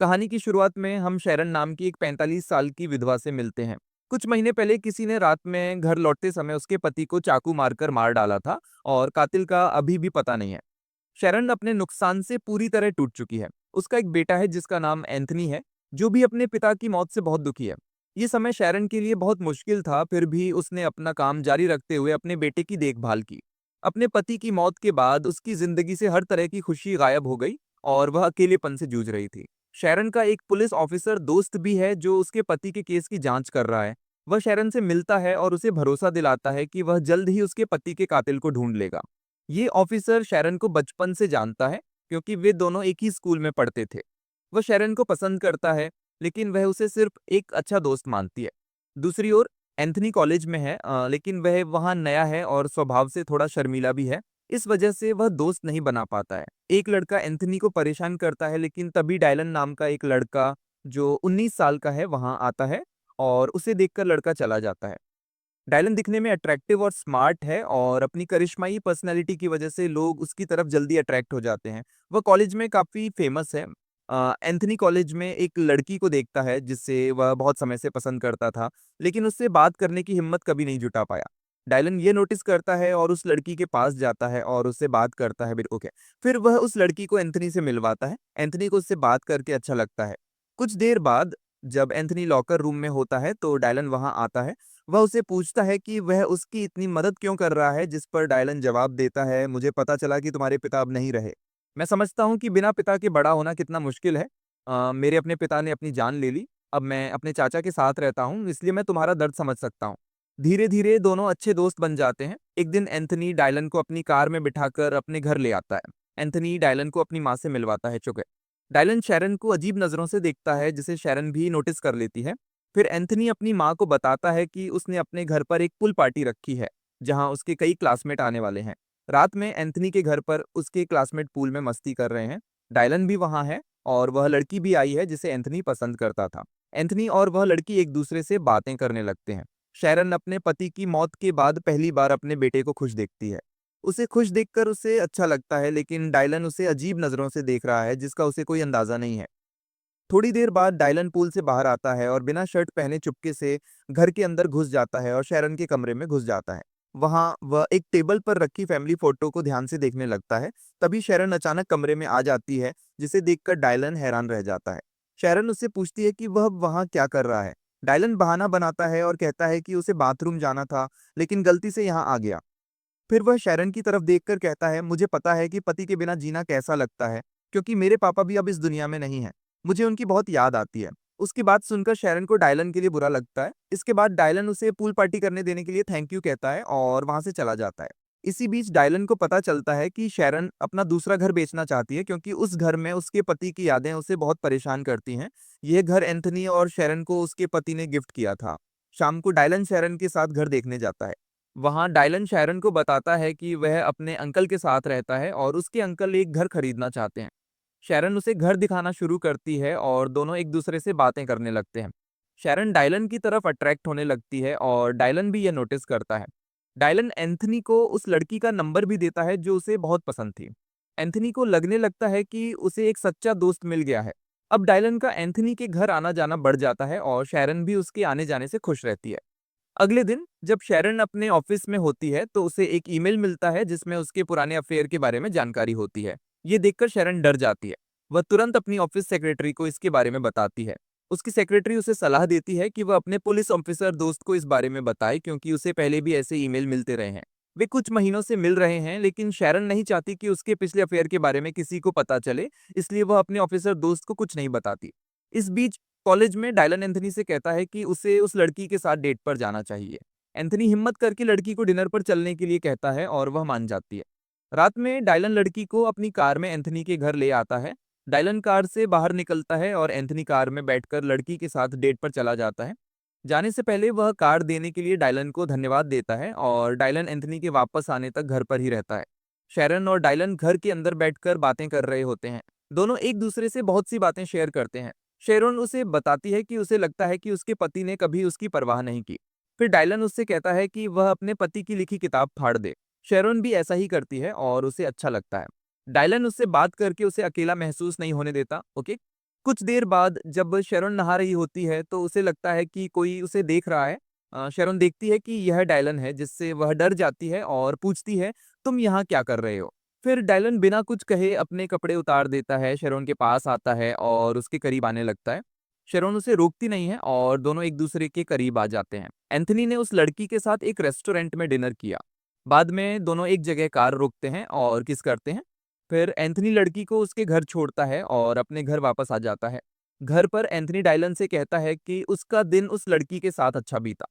कहानी की शुरुआत में हम शैरन नाम की एक 45 साल की विधवा से मिलते हैं। कुछ महीने पहले किसी ने रात में घर लौटते समय उसके पति को चाकू मारकर मार डाला था और कातिल का अभी भी पता नहीं है। शैरन अपने नुकसान से पूरी तरह टूट चुकी है। उसका एक बेटा है जिसका नाम एंथनी है, जो भी अपने पिता की मौत से बहुत दुखी है। ये समय शैरन के लिए बहुत मुश्किल था, फिर भी उसने अपना काम जारी रखते हुए अपने बेटे की देखभाल की। अपने पति की मौत के बाद उसकी जिंदगी से हर तरह की खुशी गायब हो गई और वह अकेलेपन से जूझ रही थी। शैरन का एक पुलिस ऑफिसर दोस्त भी है जो उसके पति के केस की जांच कर रहा है। वह शैरन से मिलता है और उसे भरोसा दिलाता है कि वह जल्द ही उसके पति के कातिल को ढूंढ लेगा। ये ऑफिसर शैरन को बचपन से जानता है, क्योंकि वे दोनों एक ही स्कूल में पढ़ते थे। वह शैरन को पसंद करता है, लेकिन वह उसे सिर्फ एक अच्छा दोस्त मानती है। दूसरी ओर एंथनी कॉलेज में है, लेकिन वह वहाँ नया है और स्वभाव से थोड़ा शर्मीला भी है। इस वजह से वह दोस्त नहीं बना पाता है। एक लड़का एंथनी को परेशान करता है, लेकिन तभी डायलन नाम का एक लड़का जो 19 साल का है वहाँ आता है और उसे देखकर लड़का चला जाता है। डायलन दिखने में अट्रैक्टिव और स्मार्ट है और अपनी करिश्माई पर्सनैलिटी की वजह से लोग उसकी तरफ जल्दी अट्रैक्ट हो जाते हैं। वह कॉलेज में काफ़ी फेमस है। एंथनी कॉलेज में एक लड़की को देखता है जिससे वह बहुत समय से पसंद करता था, लेकिन उससे बात करने की हिम्मत कभी नहीं जुटा पाया। डायलन ये नोटिस करता है और उस लड़की के पास जाता है और उससे बात करता है। ओके, फिर वह उस लड़की को एंथनी से मिलवाता है। एंथनी को उससे बात करके अच्छा लगता है। कुछ देर बाद जब एंथनी लॉकर रूम में होता है तो डायलन वहां आता है। वह उसे पूछता है कि वह उसकी इतनी मदद क्यों कर रहा है, जिस पर डायलन जवाब देता है, मुझे पता चला कि तुम्हारे पिता अब नहीं रहे। मैं समझता हूँ कि बिना पिता के बड़ा होना कितना मुश्किल है। मेरे अपने पिता ने अपनी जान ले ली। अब मैं अपने चाचा के साथ रहता हूँ, इसलिए मैं तुम्हारा दर्द समझ सकता हूँ। धीरे धीरे दोनों अच्छे दोस्त बन जाते हैं। एक दिन एंथनी डायलन को अपनी कार में बिठाकर अपने घर ले आता है। एंथनी डायलन को अपनी माँ से मिलवाता है। चुके डायलन शैरन को अजीब नजरों से देखता है, जिसे शैरन भी नोटिस कर लेती है। फिर एंथनी अपनी माँ को बताता है कि उसने अपने घर पर एक पूल पार्टी रखी है, जहाँ उसके कई क्लासमेट आने वाले हैं। रात में एंथनी के घर पर उसके क्लासमेट पूल में मस्ती कर रहे हैं। डायलन भी वहाँ है और वह लड़की भी आई है जिसे एंथनी पसंद करता था। एंथनी और वह लड़की एक दूसरे से बातें करने लगते हैं। शैरन अपने पति की मौत के बाद पहली बार अपने बेटे को खुश देखती है। उसे खुश देखकर उसे अच्छा लगता है, लेकिन डायलन उसे अजीब नजरों से देख रहा है जिसका उसे कोई अंदाजा नहीं है। थोड़ी देर बाद डायलन पूल से बाहर आता है और बिना शर्ट पहने चुपके से घर के अंदर घुस जाता है और शैरन के कमरे में घुस जाता है। वहां वह एक टेबल पर रखी फैमिली फोटो को ध्यान से देखने लगता है। तभी शैरन अचानक कमरे में आ जाती है, जिसे देखकर डायलन हैरान रह जाता है। शैरन उससे पूछती है कि वह वहां क्या कर रहा है। डायलन बहाना बनाता है और कहता है कि उसे बाथरूम जाना था, लेकिन गलती से यहाँ आ गया। फिर वह शैरन की तरफ देखकर कहता है, मुझे पता है कि पति के बिना जीना कैसा लगता है, क्योंकि मेरे पापा भी अब इस दुनिया में नहीं हैं। मुझे उनकी बहुत याद आती है। उसकी बात सुनकर शैरन को डायलन के लिए बुरा लगता है। इसके बाद डायलन उसे पूल पार्टी करने देने के लिए थैंक यू कहता है और वहां से चला जाता है। इसी बीच डायलन को पता चलता है कि शैरन अपना दूसरा घर बेचना चाहती है, क्योंकि उस घर में उसके पति की यादें उसे बहुत परेशान करती हैं। यह घर एंथनी और शैरन को उसके पति ने गिफ्ट किया था। शाम को डायलन शैरन के साथ घर देखने जाता है। वहाँ डायलन शैरन को बताता है कि वह अपने अंकल के साथ रहता है और उसके अंकल एक घर खरीदना चाहते हैं। शैरन उसे घर दिखाना शुरू करती है और दोनों एक दूसरे से बातें करने लगते हैं। शैरन डायलन की तरफ अट्रैक्ट होने लगती है और डायलन भी यह नोटिस करता है। डायलन एंथनी को उस लड़की का नंबर भी देता है जो उसे बहुत पसंद थी। एंथनी को लगने लगता है कि उसे एक सच्चा दोस्त मिल गया है। अब डायलन का एंथनी के घर आना जाना बढ़ जाता है और शैरन भी उसके आने जाने से खुश रहती है। अगले दिन जब शैरन अपने ऑफिस में होती है तो उसे एक ईमेल मिलता है जिसमें उसके पुराने अफेयर के बारे में जानकारी होती है। ये देखकर शैरन डर जाती है। वह तुरंत अपनी ऑफिस सेक्रेटरी को इसके बारे में बताती है। उसकी सेक्रेटरी उसे सलाह देती है कि वह अपने पुलिस ऑफिसर दोस्त को इस बारे में बताए, क्योंकि उसे पहले भी ऐसे ईमेल मिलते रहे हैं। वे कुछ महीनों से मिल रहे हैं, लेकिन शैरन नहीं चाहती कि उसके पिछले अफेयर के बारे में किसी को पता चले, इसलिए वह अपने ऑफिसर दोस्त को कुछ नहीं बताती। इस बीच कॉलेज में डायलन एंथनी से कहता है कि उसे उस लड़की के साथ डेट पर जाना चाहिए। एंथनी हिम्मत करके लड़की को डिनर पर चलने के लिए कहता है और वह मान जाती है। रात में डायलन लड़की को अपनी कार में एंथनी के घर ले आता है। डायलन कार से बाहर निकलता है और एंथनी कार में बैठकर लड़की के साथ डेट पर चला जाता है। जाने से पहले वह कार देने के लिए डायलन को धन्यवाद देता है और डायलन एंथनी के वापस आने तक घर पर ही रहता है। शैरन और डायलन घर के अंदर बैठकर बातें कर रहे होते हैं। दोनों एक दूसरे से बहुत सी बातें शेयर करते हैं। शेरोन उसे बताती है कि उसे लगता है कि उसके पति ने कभी उसकी परवाह नहीं की। फिर डायलन उससे कहता है कि वह अपने पति की लिखी किताब फाड़ दे। शेरोन भी ऐसा ही करती है और उसे अच्छा लगता है। डायलन उससे बात करके उसे अकेला महसूस नहीं होने देता। ओके, कुछ देर बाद जब शेरोन नहा रही होती है तो उसे लगता है कि कोई उसे देख रहा है। शेरोन देखती है कि यह डायलन है, जिससे वह डर जाती है और पूछती है, तुम यहाँ क्या कर रहे हो? फिर डायलन बिना कुछ कहे अपने कपड़े उतार देता है, शेरोन के पास आता है और उसके करीब आने लगता है। शेरोन उसे रोकती नहीं है और दोनों एक दूसरे के करीब आ जाते हैं। एंथनी ने उस लड़की के साथ एक रेस्टोरेंट में डिनर किया। बाद में दोनों एक जगह कार रोकते हैं और किस करते हैं। फिर एंथनी लड़की को उसके घर छोड़ता है और अपने घर वापस आ जाता है। घर पर एंथनी डायलन से कहता है कि उसका दिन उस लड़की के साथ अच्छा बीता।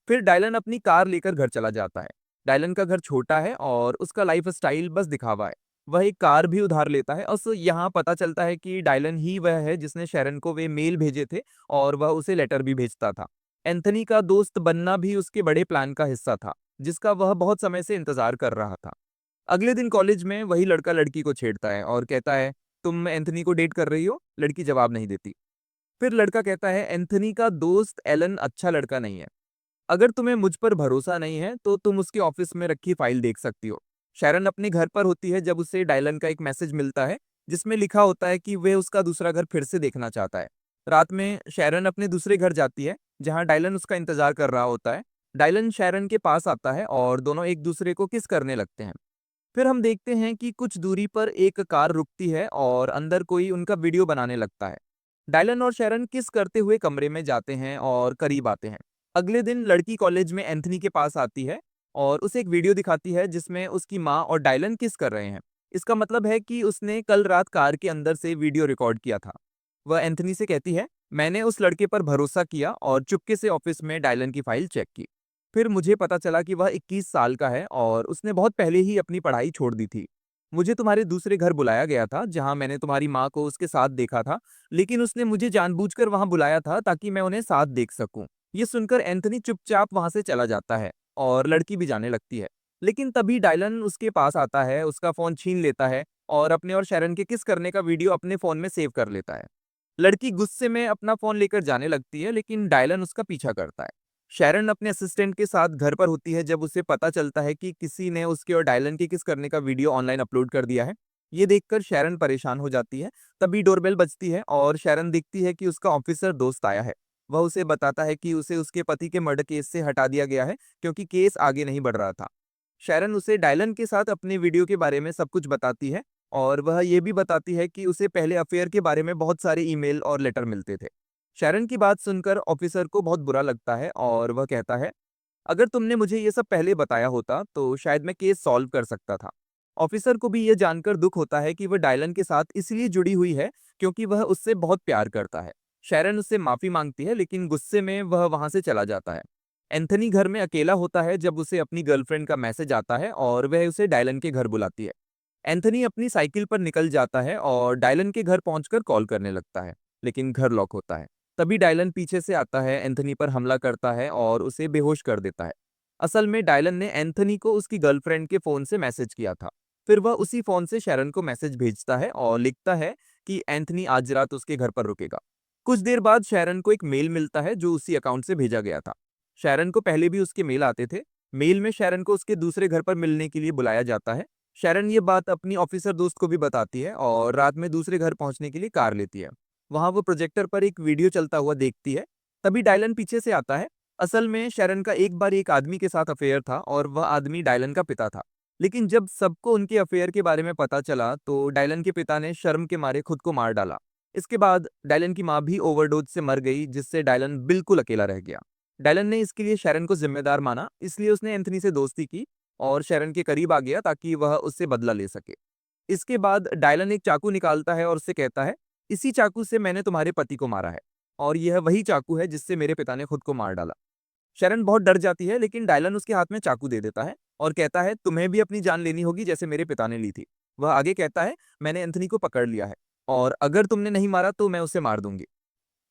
फिर डायलन अपनी कार लेकर घर चला जाता है। डायलन का घर छोटा है और उसका लाइफ स्टाइल बस दिखावा है। वह एक कार भी उधार लेता है। उस यहाँ पता चलता है कि डायलन ही वह है जिसने शेरन को वे मेल भेजे थे और वह उसे लेटर भी भेजता था। एंथनी का दोस्त बनना भी उसके बड़े प्लान का हिस्सा था, जिसका वह बहुत समय से इंतजार कर रहा था। अगले दिन कॉलेज में वही लड़का लड़की को छेड़ता है और कहता है, तुम एंथनी को डेट कर रही हो? लड़की जवाब नहीं देती। फिर लड़का कहता है, एंथनी का दोस्त एलन अच्छा लड़का नहीं है। अगर तुम्हें मुझ पर भरोसा नहीं है तो तुम उसके ऑफिस में रखी फाइल देख सकती हो। शैरन अपने घर पर होती है जब उसे डायलन का एक मैसेज मिलता है, जिसमें लिखा होता है कि वह उसका दूसरा घर फिर से देखना चाहता है। रात में शैरन अपने दूसरे घर जाती है, जहां डायलन उसका इंतजार कर रहा होता है। डायलन शैरन के पास आता है और दोनों एक दूसरे को किस करने लगते हैं। फिर हम देखते हैं कि कुछ दूरी पर एक कार रुकती है और अंदर कोई उनका वीडियो बनाने लगता है। डायलन और शैरन किस करते हुए कमरे में जाते हैं और करीब आते हैं। अगले दिन लड़की कॉलेज में एंथनी के पास आती है और उसे एक वीडियो दिखाती है जिसमें उसकी माँ और डायलन किस कर रहे हैं। इसका मतलब है कि उसने कल रात कार के अंदर से वीडियो रिकॉर्ड किया था। वह एंथनी से कहती है, मैंने उस लड़के पर भरोसा किया और चुपके से ऑफिस में डायलन की फाइल चेक की। फिर मुझे पता चला कि वह 21 साल का है और उसने बहुत पहले ही अपनी पढ़ाई छोड़ दी थी। मुझे तुम्हारे दूसरे घर बुलाया गया था जहां मैंने तुम्हारी माँ को उसके साथ देखा था, लेकिन उसने मुझे जानबूझकर वहां बुलाया था ताकि मैं उन्हें साथ देख सकूं। ये सुनकर एंथनी चुपचाप वहां से चला जाता है और लड़की भी जाने लगती है। लेकिन तभी डायलन उसके पास आता है, उसका फोन छीन लेता है और अपने और शैरन के किस करने का वीडियो अपने फोन में सेव कर लेता है। लड़की गुस्से में अपना फोन लेकर जाने लगती है, लेकिन डायलन उसका पीछा करता है। शैरन अपने असिस्टेंट के साथ घर पर होती है जब उसे पता चलता है कि किसी ने उसके और डायलन के किस करने का वीडियो ऑनलाइन अपलोड कर दिया है। ये देखकर शैरन परेशान हो जाती है। तभी डोरबेल बजती है और शैरन देखती है कि उसका ऑफिसर दोस्त आया है। वह उसे बताता है कि उसे उसके पति के मर्डर केस से हटा दिया गया है, क्योंकि केस आगे नहीं बढ़ रहा था। शैरन उसे डायलन के साथ अपने वीडियो के बारे में सब कुछ बताती है और वह ये भी बताती है कि उसे पहले अफेयर के बारे में बहुत सारे ईमेल और लेटर मिलते थे। शैरन की बात सुनकर ऑफिसर को बहुत बुरा लगता है और वह कहता है, अगर तुमने मुझे ये सब पहले बताया होता तो शायद मैं केस सॉल्व कर सकता था। ऑफिसर को भी ये जानकर दुख होता है कि वह डायलन के साथ इसलिए जुड़ी हुई है क्योंकि वह उससे बहुत प्यार करता है। शैरन उससे माफी मांगती है, लेकिन गुस्से में वह वहां से चला जाता है। एंथनी घर में अकेला होता है जब उसे अपनी गर्लफ्रेंड का मैसेज आता है और वह उसे डायलन के घर बुलाती है। एंथनी अपनी साइकिल पर निकल जाता है और डायलन के घर पहुंचकर कॉल करने लगता है, लेकिन घर लॉक होता है। तभी डायलन पीछे से आता है, एंथनी पर हमला करता है और उसे बेहोश कर देता है। असल में डायलन ने एंथनी को उसकी गर्लफ्रेंड के फोन से मैसेज किया था। फिर वह उसी फोन से शैरन को मैसेज भेजता है और लिखता है कि एंथनी आज रात उसके घर पर रुकेगा। कुछ देर बाद शैरन को एक मेल मिलता है जो उसी अकाउंट से भेजा गया था। शैरन को पहले भी उसके मेल आते थे। मेल में शैरन को उसके दूसरे घर पर मिलने के लिए बुलाया जाता है। शैरन ये बात अपनी ऑफिसर दोस्त को भी बताती है और रात में दूसरे घर पहुंचने के लिए कार लेती है। वहां वो प्रोजेक्टर पर एक वीडियो चलता हुआ देखती है। तभी डायलन पीछे से आता है। असल में शैरन का एक बार एक आदमी के साथ अफेयर था और वह आदमी डायलन का पिता था। लेकिन जब सबको उनके अफेयर के बारे में पता चला तो डायलन के पिता ने शर्म के मारे खुद को मार डाला। इसके बाद डायलन की माँ भी ओवरडोज से मर गई, जिससे डायलन बिल्कुल अकेला रह गया। डायलन ने इसके लिए शैरन को जिम्मेदार माना, इसलिए उसने एंथनी से दोस्ती की और शैरन के करीब आ गया ताकि वह उससे बदला ले सके। इसके बाद डायलन एक चाकू निकालता है और उससे कहता है, इसी चाकू से मैंने तुम्हारे पति को मारा है और यह वही चाकू है जिससे मेरे पिता ने खुद को मार डाला। शैरन बहुत डर जाती है, लेकिन डायलन उसके हाथ में चाकू दे देता है और कहता है, तुम्हें भी अपनी जान लेनी होगी जैसे मेरे पिता ने ली थी। वह आगे कहता है, मैंने एंथनी को पकड़ लिया है और अगर तुमने नहीं मारा तो मैं उसे मार दूंगी।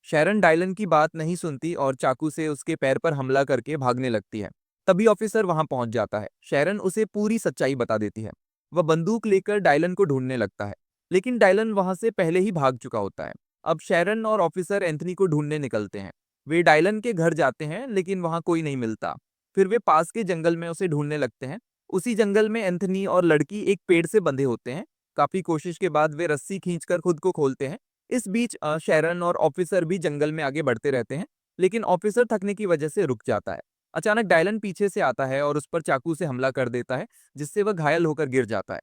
शैरन डायलन की बात नहीं सुनती और चाकू से उसके पैर पर हमला करके भागने लगती है। तभी ऑफिसर वहां पहुंच जाता है। शैरन उसे पूरी सच्चाई बता देती है। वह बंदूक लेकर डायलन को ढूंढने लगता है, लेकिन डायलन वहां से पहले ही भाग चुका होता है। अब शैरन और ऑफिसर एंथनी को ढूंढने निकलते हैं। वे डायलन के घर जाते हैं, लेकिन वहां कोई नहीं मिलता। फिर वे पास के जंगल में उसे ढूंढने लगते हैं। उसी जंगल में एंथनी और लड़की एक पेड़ से बंधे होते हैं। काफी कोशिश के बाद वे रस्सी खींचकर खुद को खोलते हैं, इस बीच शेरन और ऑफिसर भी जंगल में आगे बढ़ते रहते हैं, लेकिन ऑफिसर थकने की वजह से रुक जाता है। अचानक डायलन पीछे से आता है और उस पर चाकू से हमला कर देता है, जिससे वह घायल होकर गिर जाता है।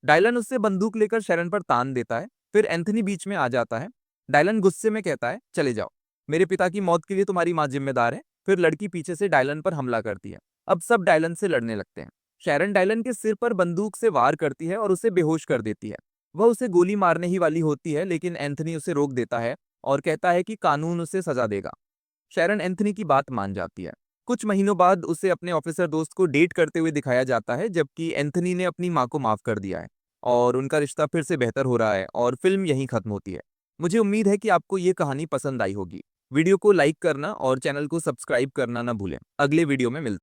डायलन उससे बंदूक लेकर शेरन पर तान देता है। फिर एंथनी बीच में आ जाता है। डायलन गुस्से में कहता है, चले जाओ, मेरे पिता की मौत के लिए तुम्हारी माँ जिम्मेदार है। फिर लड़की पीछे से डायलन पर हमला करती है। अब सब डायलन से लड़ने लगते हैं। शेरन डायलन के सिर पर बंदूक से वार करती है और उसे बेहोश कर देती है। वह उसे गोली मारने ही वाली होती है, लेकिन एंथनी उसे रोक देता है और कहता है कि कानून उसे सजा देगा। शेरन एंथनी की बात मान जाती है। कुछ महीनों बाद उसे अपने ऑफिसर दोस्त को डेट करते हुए दिखाया जाता है, जबकि एंथनी ने अपनी माँ को माफ कर दिया है और उनका रिश्ता फिर से बेहतर हो रहा है और फिल्म यहीं खत्म होती है। मुझे उम्मीद है कि आपको ये कहानी पसंद आई होगी। वीडियो को लाइक करना और चैनल को सब्सक्राइब करना ना भूलें। अगले वीडियो में मिलते हैं।